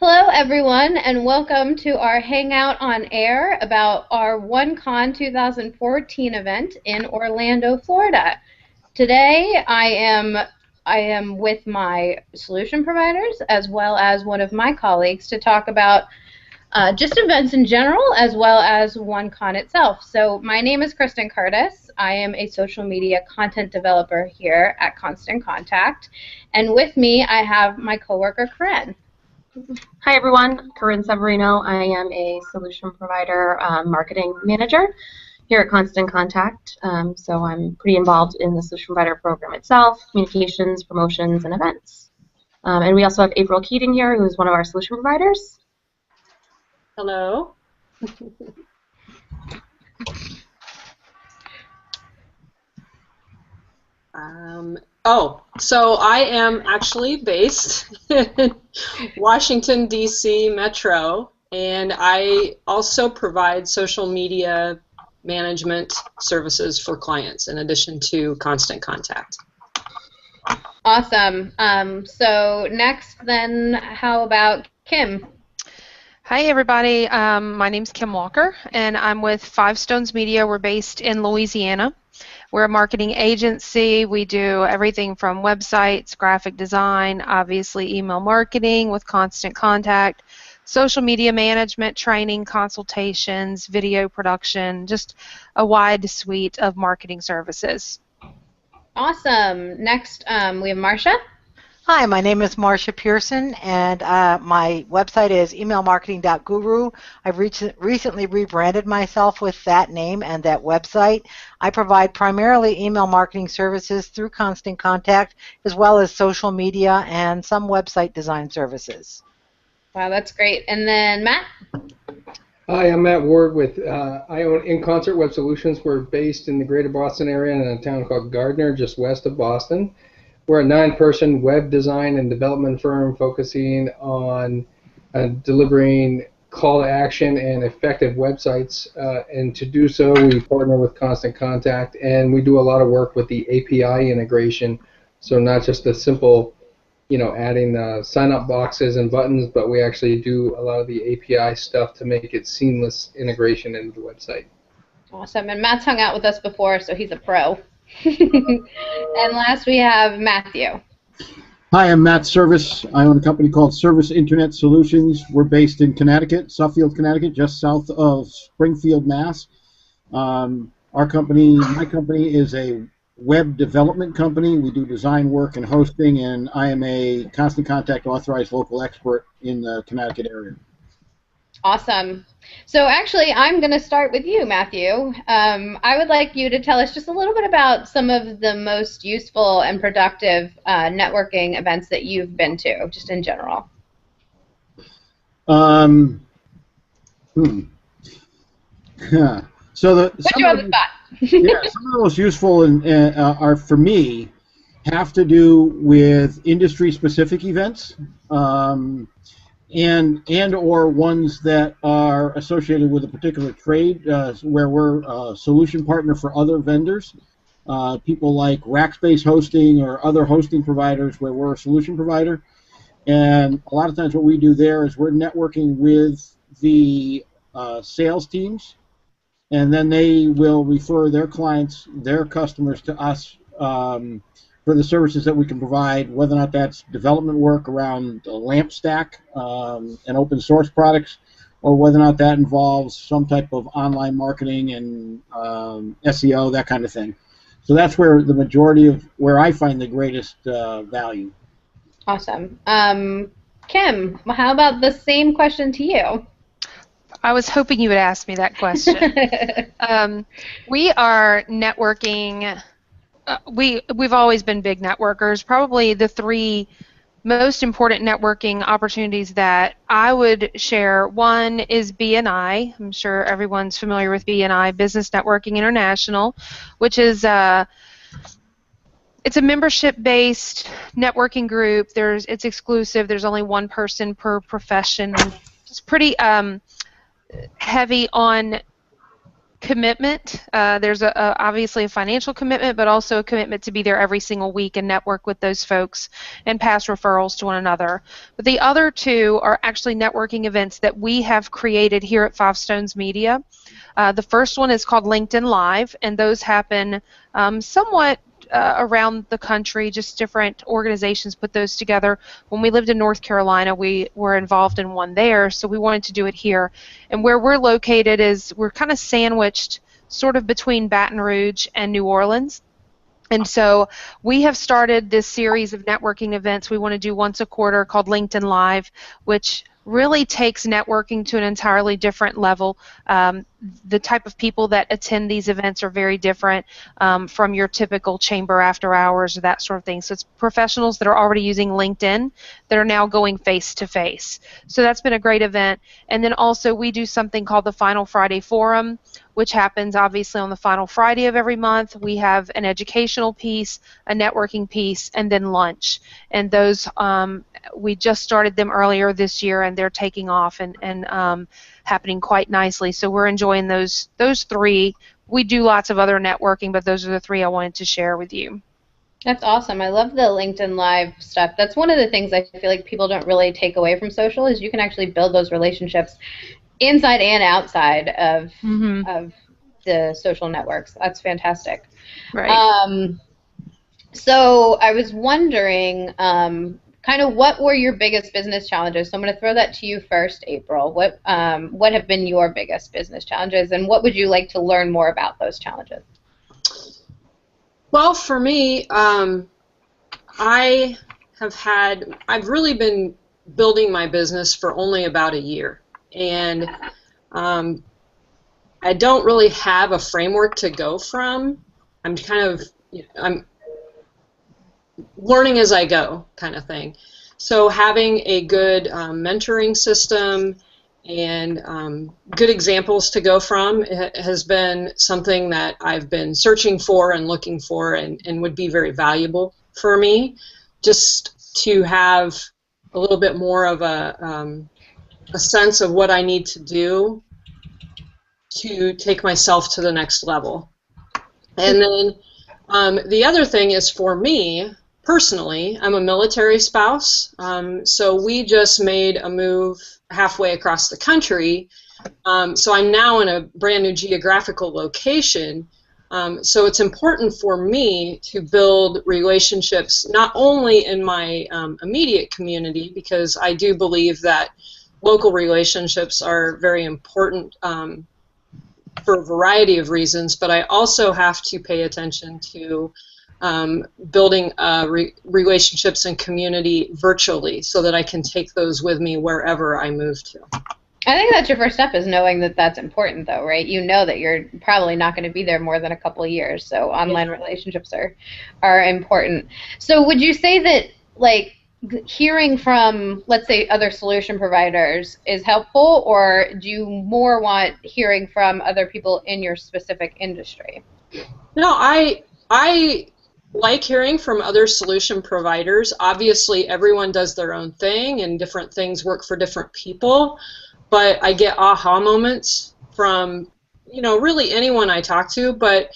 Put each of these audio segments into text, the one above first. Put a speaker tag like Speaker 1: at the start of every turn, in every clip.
Speaker 1: Hello, everyone, and welcome to our Hangout on Air about our OneCon 2014 event in Orlando, Florida. Today, I am with my solution providers as well as one of my colleagues to talk about just events in general as well as OneCon itself. So my name is Kristen Curtis. I am a social media content developer here at Constant Contact, and with me I have my coworker Corinne.
Speaker 2: Hi everyone, Corinne Severino. I am a solution provider marketing manager here at Constant Contact. So I'm pretty involved in the solution provider program itself, communications, promotions, and events. And we also have April Keating here, who is one of our solution providers.
Speaker 3: Hello. So I am actually based in Washington, D.C. Metro, and I also provide social media management services for clients in addition to Constant Contact.
Speaker 1: Awesome. So next then, how about Kim?
Speaker 4: Hi everybody, my name's Kim Walker and I'm with Five Stones Media. We're based in Louisiana. We're a marketing agency. We do everything from websites, graphic design, obviously email marketing with Constant Contact, social media management, training, consultations, video production, just a wide suite of marketing services.
Speaker 1: Awesome. Next, we have Marcia.
Speaker 5: Hi, my name is Marcia Pearson, and my website is emailmarketing.guru. I've recently rebranded myself with that name and that website. I provide primarily email marketing services through Constant Contact, as well as social media and some website design services.
Speaker 1: Wow, that's great. And then Matt?
Speaker 6: Hi, I'm Matt Ward with I own In Concert Web Solutions. We're based in the greater Boston area in a town called Gardner, just west of Boston. We're a 9-person web design and development firm focusing on delivering call to action and effective websites. And to do so, we partner with Constant Contact, and we do a lot of work with the API integration. So not just the simple, adding sign-up boxes and buttons, but we actually do a lot of the API stuff to make it seamless integration into the website.
Speaker 1: Awesome. And Matt's hung out with us before, so he's a pro. And last we have Matthew.
Speaker 7: Hi, I'm Matt Service. I own a company called Service Internet Solutions. We're based in Connecticut, Suffield, Connecticut, just south of Springfield, Mass. My company is a web development company. We do design work and hosting, and I am a Constant Contact authorized local expert in the Connecticut area.
Speaker 1: Awesome. So actually, I'm going to start with you, Matthew. I would like you to tell us just a little bit about some of the most useful and productive networking events that you've been to, just in general.
Speaker 7: So
Speaker 1: Put you on the spot.
Speaker 7: Yeah, some of the most useful are, for me, have to do with industry-specific events. And or ones that are associated with a particular trade, where we're a solution partner for other vendors, people like Rackspace Hosting or other hosting providers where we're a solution provider. And a lot of times what we do there is we're networking with the sales teams, and then they will refer their clients, their customers to us for the services that we can provide, whether or not that's development work around the LAMP stack and open source products, or whether or not that involves some type of online marketing and SEO, that kind of thing. So that's where the majority of where I find the greatest value.
Speaker 1: Awesome. Kim, how about the same question to you?
Speaker 4: I was hoping you would ask me that question. We are networking. We've always been big networkers. Probably the 3 most important networking opportunities that I would share. One is BNI. I'm sure everyone's familiar with BNI, Business Networking International, which is it's a membership-based networking group. It's exclusive. There's only one person per profession. It's pretty heavy on commitment. There's obviously a financial commitment, but also a commitment to be there every single week and network with those folks and pass referrals to one another. But the other two are actually networking events that we have created here at Five Stones Media. The first one is called LinkedIn Live, and those happen somewhat around the country. Just different organizations put those together. When we lived in North Carolina, we were involved in one there, so we wanted to do it here. And where we're located is we're kind of sandwiched sort of between Baton Rouge and New Orleans. And so we have started this series of networking events we want to do once a quarter called LinkedIn Live, which really takes networking to an entirely different level. The type of people that attend these events are very different from your typical chamber after hours or that sort of thing. So it's professionals that are already using LinkedIn that are now going face to face. So that's been a great event. And then also we do something called the Final Friday Forum, which happens obviously on the final Friday of every month. We have an educational piece, a networking piece, and then lunch. And those, we just started them earlier this year, and they're taking off and happening quite nicely. So we're enjoying those three. We do lots of other networking, but those are the three I wanted to share with you.
Speaker 1: That's awesome. I love the LinkedIn Live stuff. That's one of the things I feel like people don't really take away from social is you can actually build those relationships inside and outside of the social networks. That's fantastic.
Speaker 4: Right.
Speaker 1: So I was wondering, kind of what were your biggest business challenges? So I'm going to throw that to you first, April. What have been your biggest business challenges, and what would you like to learn more about those challenges?
Speaker 3: Well, for me, I've really been building my business for only about a year. And I don't really have a framework to go from. I'm I'm learning as I go kind of thing. So having a good mentoring system and good examples to go from has been something that I've been searching for and looking for and would be very valuable for me, just to have a little bit more of a sense of what I need to do to take myself to the next level. And then the other thing is, for me personally, I'm a military spouse, so we just made a move halfway across the country, so I'm now in a brand new geographical location. So it's important for me to build relationships not only in my immediate community, because I do believe that local relationships are very important for a variety of reasons, but I also have to pay attention to building relationships and community virtually so that I can take those with me wherever I move to.
Speaker 1: I think that's your first step, is knowing that that's important, though, right? You know that you're probably not going to be there more than a couple of years, so online relationships are important. So would you say that, like, hearing from, let's say, other solution providers is helpful, or do you more want hearing from other people in your specific industry?
Speaker 3: No, I like hearing from other solution providers. Obviously, everyone does their own thing, and different things work for different people, but I get aha moments from, really anyone I talk to. But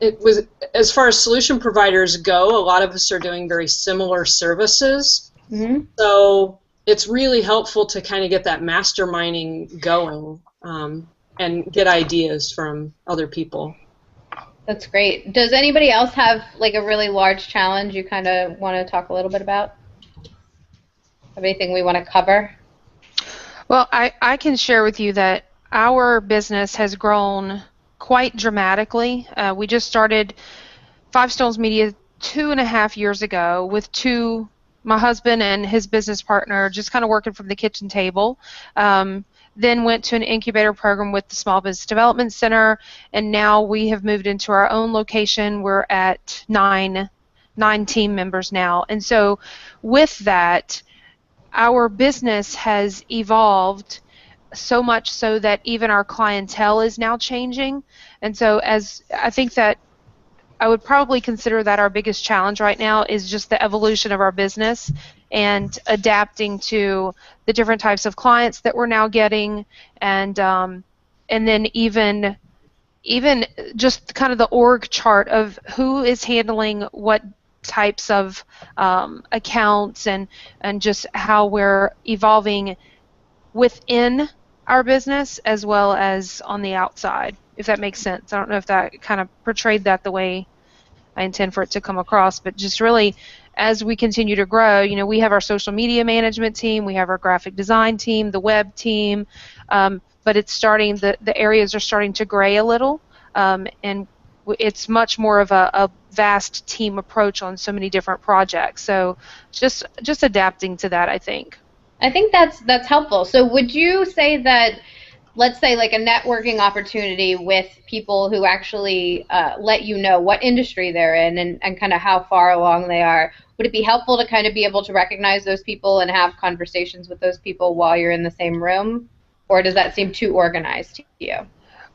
Speaker 3: it was, as far as solution providers go, a lot of us are doing very similar services. Mm-hmm. So it's really helpful to kind of get that masterminding going and get ideas from other people.
Speaker 1: That's great. Does anybody else have like a really large challenge you kind of want to talk a little bit about? Have anything we want to cover?
Speaker 4: Well, I can share with you that our business has grown quite dramatically. We just started Five Stones Media 2.5 years ago with my husband and his business partner just kind of working from the kitchen table. Then went to an incubator program with the Small Business Development Center, and now we have moved into our own location. We're at nine team members now. And so with that, our business has evolved so much so that even our clientele is now changing. And so I think that I would probably consider that our biggest challenge right now is just the evolution of our business and adapting to the different types of clients that we're now getting, and then even even just kind of the org chart of who is handling what types of accounts, and just how we're evolving within our business as well as on the outside, if that makes sense. I don't know if that kind of portrayed that the way I intend for it to come across, but just really as we continue to grow, we have our social media management team, we have our graphic design team, the web team, but it's starting, the areas are starting to gray a little, and it's much more of a vast team approach on so many different projects. So just adapting to that, I think.
Speaker 1: I think that's helpful. So would you say that, let's say like a networking opportunity with people who actually let you know what industry they're in, and kind of how far along they are, would it be helpful to kind of be able to recognize those people and have conversations with those people while you're in the same room? Or does that seem too organized to you?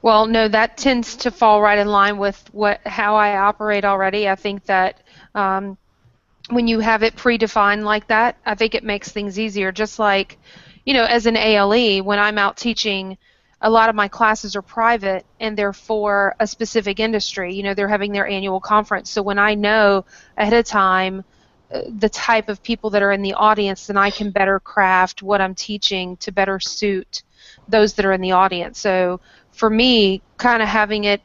Speaker 4: Well, no, that tends to fall right in line with how I operate already. I think that when you have it predefined like that, I think it makes things easier. Just like, as an ALE, when I'm out teaching, a lot of my classes are private and they're for a specific industry. They're having their annual conference. So when I know ahead of time the type of people that are in the audience, then I can better craft what I'm teaching to better suit those that are in the audience. So for me, kind of having it,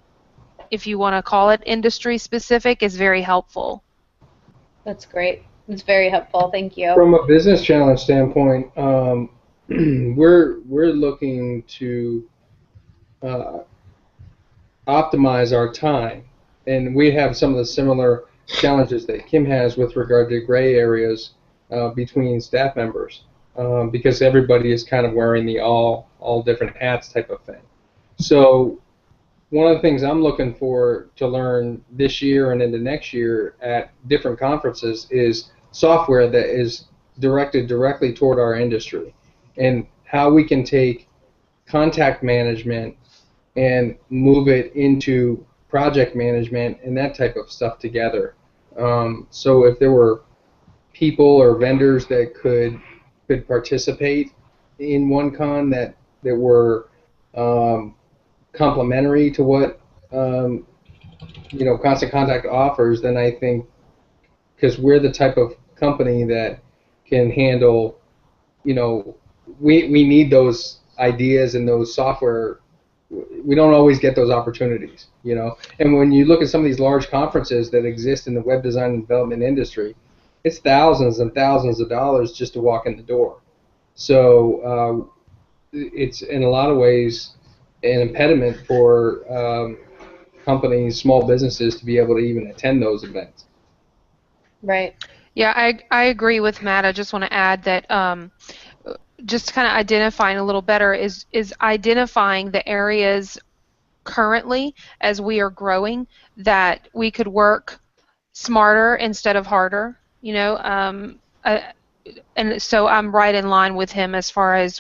Speaker 4: if you want to call it industry specific, is very helpful.
Speaker 1: That's great. It's very helpful. Thank you.
Speaker 6: From a business challenge standpoint, we're looking to optimize our time, and we have some of the similar challenges that Kim has with regard to gray areas between staff members, because everybody is kind of wearing the all different hats type of thing. So one of the things I'm looking for to learn this year and into next year at different conferences is software that is directed directly toward our industry, and how we can take contact management and move it into project management and that type of stuff together. So if there were people or vendors that could participate in OneCon that were complementary to what Constant Contact offers, then I think, because we're the type of company that can handle, we need those ideas and those software. We don't always get those opportunities, And when you look at some of these large conferences that exist in the web design and development industry, it's thousands and thousands of dollars just to walk in the door. So it's in a lot of ways an impediment for companies, small businesses, to be able to even attend those events.
Speaker 1: Right.
Speaker 4: Yeah, I agree with Matt. I just want to add that just kind of identifying a little better is identifying the areas currently as we are growing that we could work smarter instead of harder. And so I'm right in line with him as far as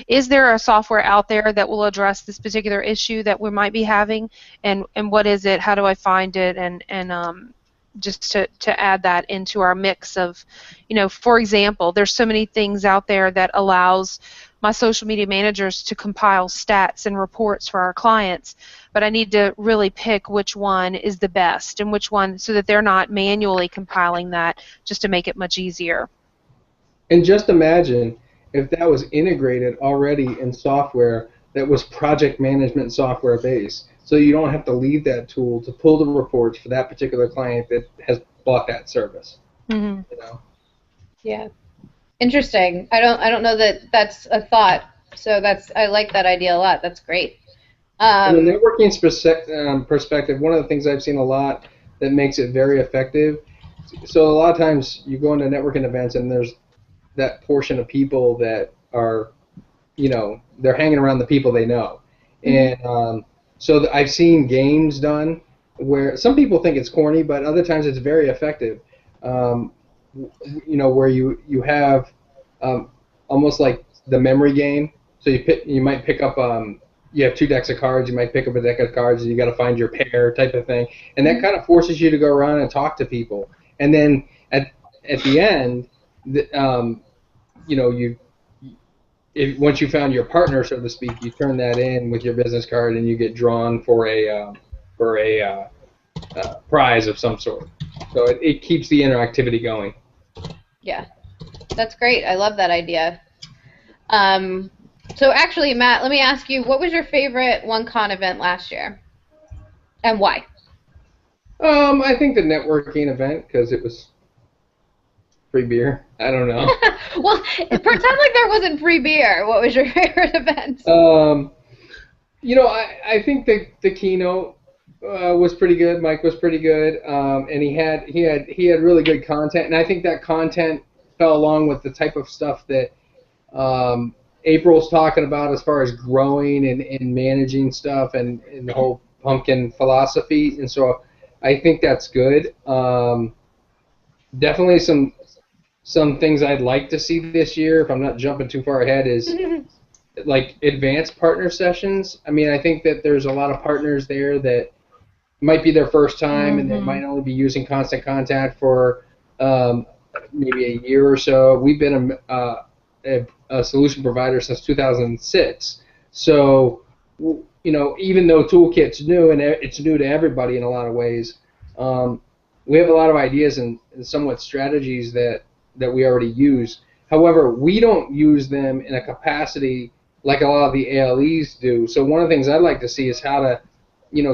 Speaker 4: is there a software out there that will address this particular issue that we might be having, and what is it? How do I find it? And just to add that into our mix of, for example, there's so many things out there that allows my social media managers to compile stats and reports for our clients, but I need to really pick which one is the best and which one, so that they're not manually compiling that, just to make it much easier.
Speaker 6: And just imagine if that was integrated already in software that was project management software based. So you don't have to leave that tool to pull the reports for that particular client that has bought that service.
Speaker 4: Mm-hmm.
Speaker 1: Yeah. Interesting. I don't know that that's a thought. So I like that idea a lot. That's great.
Speaker 6: From a networking perspective, one of the things I've seen a lot that makes it very effective. So a lot of times you go into networking events and there's that portion of people that are, they're hanging around the people they know. And so I've seen games done where some people think it's corny, but other times it's very effective. Where you have almost like the memory game. So you might pick up, you have 2 decks of cards, you might pick up a deck of cards, and you got to find your pair type of thing. And that kind of forces you to go around and talk to people. And then at the end, once you found your partner, so to speak, you turn that in with your business card, and you get drawn for a prize of some sort. So it keeps the interactivity going.
Speaker 1: Yeah, that's great. I love that idea. So actually, Matt, let me ask you, what was your favorite OneCon event last year, and why?
Speaker 6: I think the networking event, because it was free beer. I don't know.
Speaker 1: Well, pretend like there wasn't free beer. What was your favorite event?
Speaker 6: I think the keynote was pretty good. Mike was pretty good, and he had really good content, and I think that content fell along with the type of stuff that April's talking about as far as growing and managing stuff and the whole pumpkin philosophy, and so I think that's good. Definitely some things I'd like to see this year, if I'm not jumping too far ahead, is like advanced partner sessions. I mean, I think that there's a lot of partners there that might be their first time and they might only be using Constant Contact for maybe a year or so. We've been a solution provider since 2006. So, even though Toolkit's new and it's new to everybody in a lot of ways, we have a lot of ideas and somewhat strategies that we already use. However, we don't use them in a capacity like a lot of the ALEs do. So one of the things I'd like to see is how to,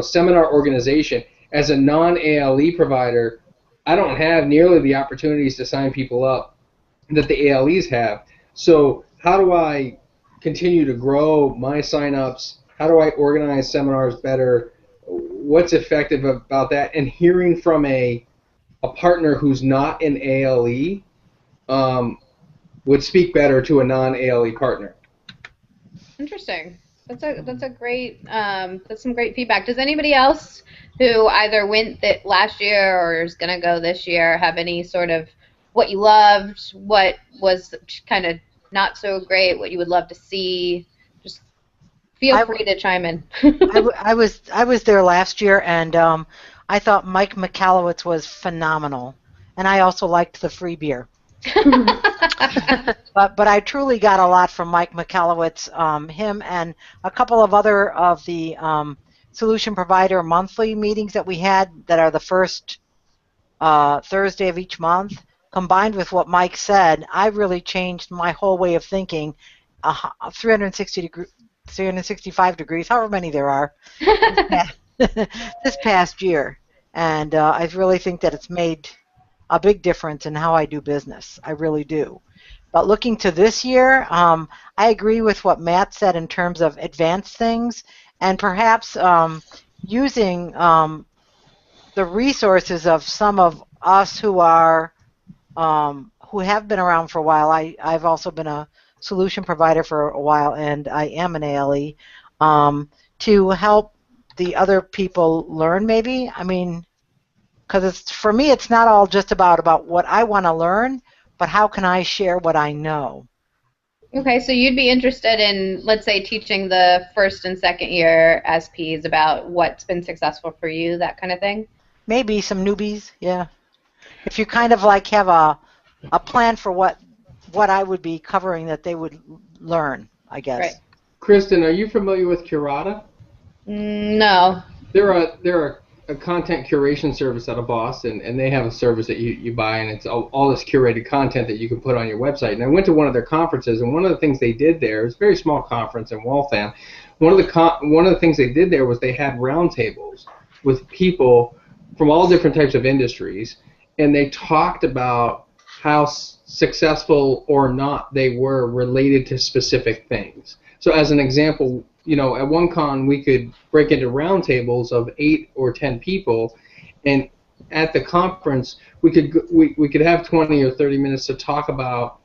Speaker 6: seminar organization. As a non-ALE provider, I don't have nearly the opportunities to sign people up that the ALEs have. So how do I continue to grow my sign-ups? How do I organize seminars better? What's effective about that? And hearing from a partner who's not an ALE would speak better to a non-ALE partner.
Speaker 1: Interesting. That's some great feedback. Does anybody else who either went last year or is going to go this year have any sort of what you loved, what was kind of not so great, what you would love to see? Just feel free to chime in.
Speaker 5: I was there last year, and I thought Mike Michalowicz was phenomenal, and I also liked the free beer. But I truly got a lot from Mike Michalowicz, him and a couple of other of the solution provider monthly meetings that we had that are the first Thursday of each month. Combined with what Mike said, I really changed my whole way of thinking 365 degrees, however many there are, this past year. And I really think that it's made a big difference in how I do business. I really do. But looking to this year, I agree with what Matt said in terms of advanced things, and perhaps using the resources of some of us who are who have been around for a while. I've also been a solution provider for a while, and I am an ALE, to help the other people learn, maybe. I mean, because for me, it's not all just about what I want to learn, but how can I share what I know?
Speaker 1: Okay, so you'd be interested in, let's say, teaching the first and second year SPs about what's been successful for you, that kind of thing?
Speaker 5: Maybe some newbies, yeah. If you kind of like have a plan for what I would be covering that they would learn, I guess.
Speaker 1: Right.
Speaker 6: Kristen, are you familiar with Curata?
Speaker 1: No.
Speaker 6: They're a content curation service out of Boston, and they have a service that you buy, and it's all this curated content that you can put on your website. And I went to one of their conferences, and one of the things they did there, it was a very small conference in Waltham, one of the things they did there was they had roundtables with people from all different types of industries, and they talked about how successful or not they were related to specific things. So as an example, at OneCon we could break into roundtables of 8 or 10 people, and at the conference we could have 20 or 30 minutes to talk about,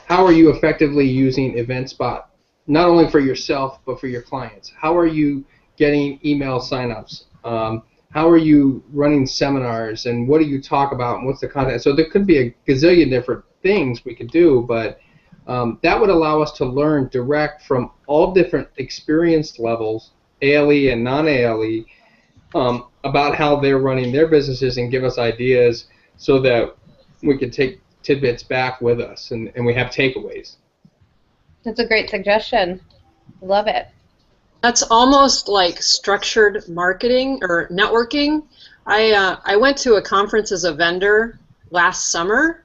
Speaker 6: how are you effectively using EventSpot, not only for yourself but for your clients. How are you getting email signups? How are you running seminars, and what do you talk about, and what's the content? So there could be a gazillion different things we could do, but that would allow us to learn direct from all different experience levels, ALE and non-ALE, about how they're running their businesses and give us ideas so that we can take tidbits back with us and we have takeaways.
Speaker 1: That's a great suggestion. Love it.
Speaker 3: That's almost like structured marketing or networking. I went to a conference as a vendor last summer,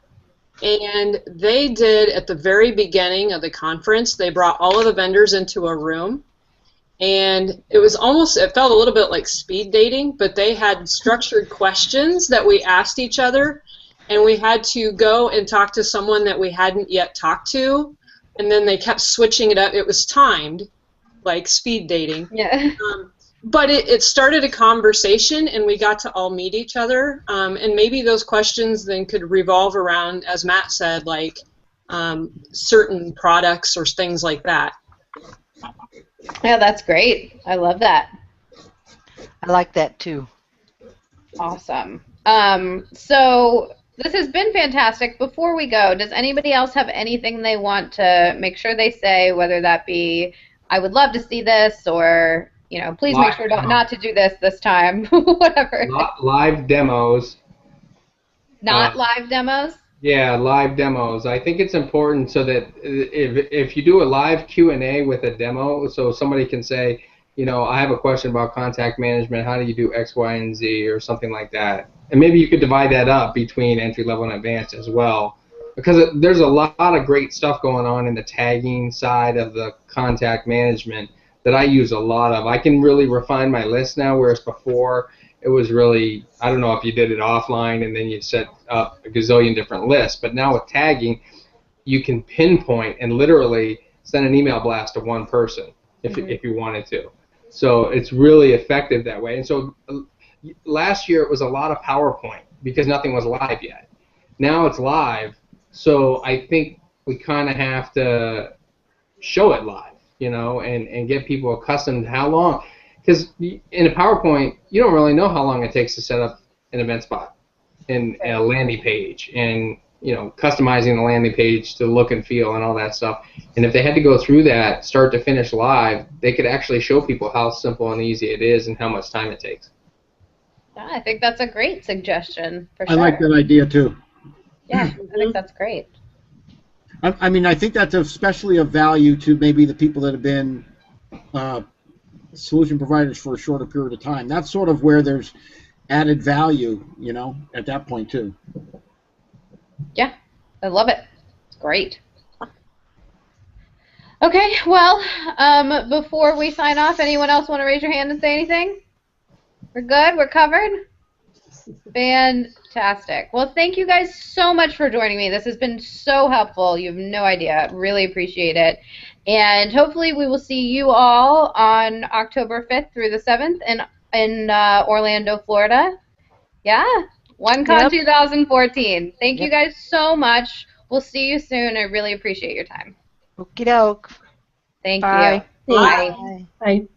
Speaker 3: and they did, at the very beginning of the conference, they brought all of the vendors into a room, and it felt a little bit like speed dating, but they had structured questions that we asked each other, and we had to go and talk to someone that we hadn't yet talked to, and then they kept switching it up. It was timed, like speed dating.
Speaker 1: Yeah.
Speaker 3: But it started a conversation, and we got to all meet each other, and maybe those questions then could revolve around, as Matt said, like certain products or things like that.
Speaker 1: Yeah, that's great. I love that.
Speaker 5: I like that too.
Speaker 1: Awesome. So this has been fantastic. Before we go, does anybody else have anything they want to make sure they say, whether that be, I would love to see this, or, you know, please make sure not to do this time, whatever.
Speaker 6: Live demos.
Speaker 1: Not live demos?
Speaker 6: Yeah, live demos. I think it's important so that if you do a live Q&A with a demo, so somebody can say, you know, I have a question about contact management, how do you do X, Y, and Z, or something like that. And maybe you could divide that up between entry level and advanced as well, because there's a lot of great stuff going on in the tagging side of the contact management that I use a lot of. I can really refine my list now, whereas before it was really, I don't know if you did it offline and then you set up a gazillion different lists, but now with tagging, you can pinpoint and literally send an email blast to one person if you wanted to. So it's really effective that way. And so last year it was a lot of PowerPoint because nothing was live yet. Now it's live, so I think we kind of have to show it live, you know, and get people accustomed to how long. Because in a PowerPoint, you don't really know how long it takes to set up an event spot and a landing page, and you know, customizing the landing page to look and feel and all that stuff. And if they had to go through that start to finish live, they could actually show people how simple and easy it is and how much time it takes.
Speaker 1: Yeah, I think that's a great suggestion, for sure.
Speaker 7: I like that idea too.
Speaker 1: Yeah, I think that's great.
Speaker 7: I mean, I think that's especially of value to maybe the people that have been solution providers for a shorter period of time. That's sort of where there's added value, you know, at that point too.
Speaker 1: Yeah, I love it. It's great. Okay, well, before we sign off, anyone else want to raise your hand and say anything? We're good? We're covered? Fantastic. Well, thank you guys so much for joining me. This has been so helpful. You have no idea. Really appreciate it. And hopefully we will see you all on October 5th through the 7th in Orlando, Florida. Yeah, OneCon 2014. Thank you guys so much. We'll see you soon. I really appreciate your time.
Speaker 5: Okie doke.
Speaker 1: Thank
Speaker 4: Bye.
Speaker 1: you. Bye.
Speaker 2: Bye.